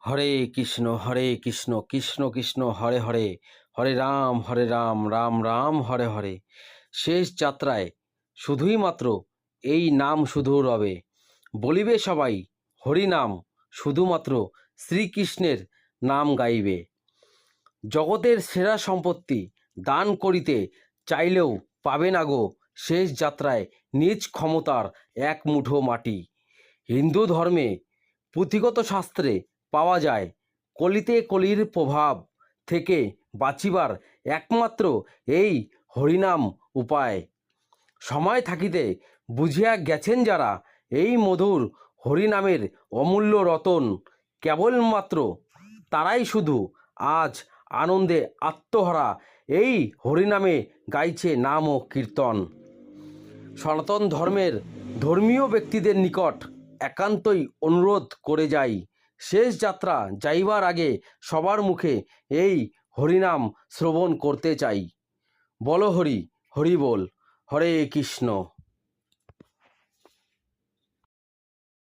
হরে কৃষ্ণ কৃষ্ণ কৃষ্ণ হরে হরে, হরে রাম রাম রাম হরে হরে। শেষ যাত্রায় শুধুই মাত্র এই নাম শুধু রবে, বলিবে সবাই হরি নাম, শুধুমাত্র শ্রীকৃষ্ণের নাম গাইবে। জগতের সেরা সম্পত্তি দান করিতে চাইলেও পাবে না গো শেষ যাত্রায় নিজ ক্ষমতার এক মুঠো মাটি। হিন্দু ধর্মে পুঁথিগত শাস্ত্রে পাওয়া যায়, কলিতে কলির প্রভাব থেকে বাঁচিবার একমাত্র এই হরিনাম উপায়। সময় থাকিতে বুঝিয়া গেছেন যারা এই মধুর হরিনামের অমূল্য রতন, কেবলমাত্র তারাই শুধু আজ আনন্দে আত্মহারা এই হরিনামে গাইছে নাম ও কীর্তন। সনাতন ধর্মের ধর্মীয় ব্যক্তিদের নিকট একান্তই অনুরোধ করে যাই, শেষ যাত্রা যাইবার আগে সবার মুখে এই হরিনাম শ্রবণ করতে চাই। বল হরি, হরি বল, হরে কৃষ্ণ।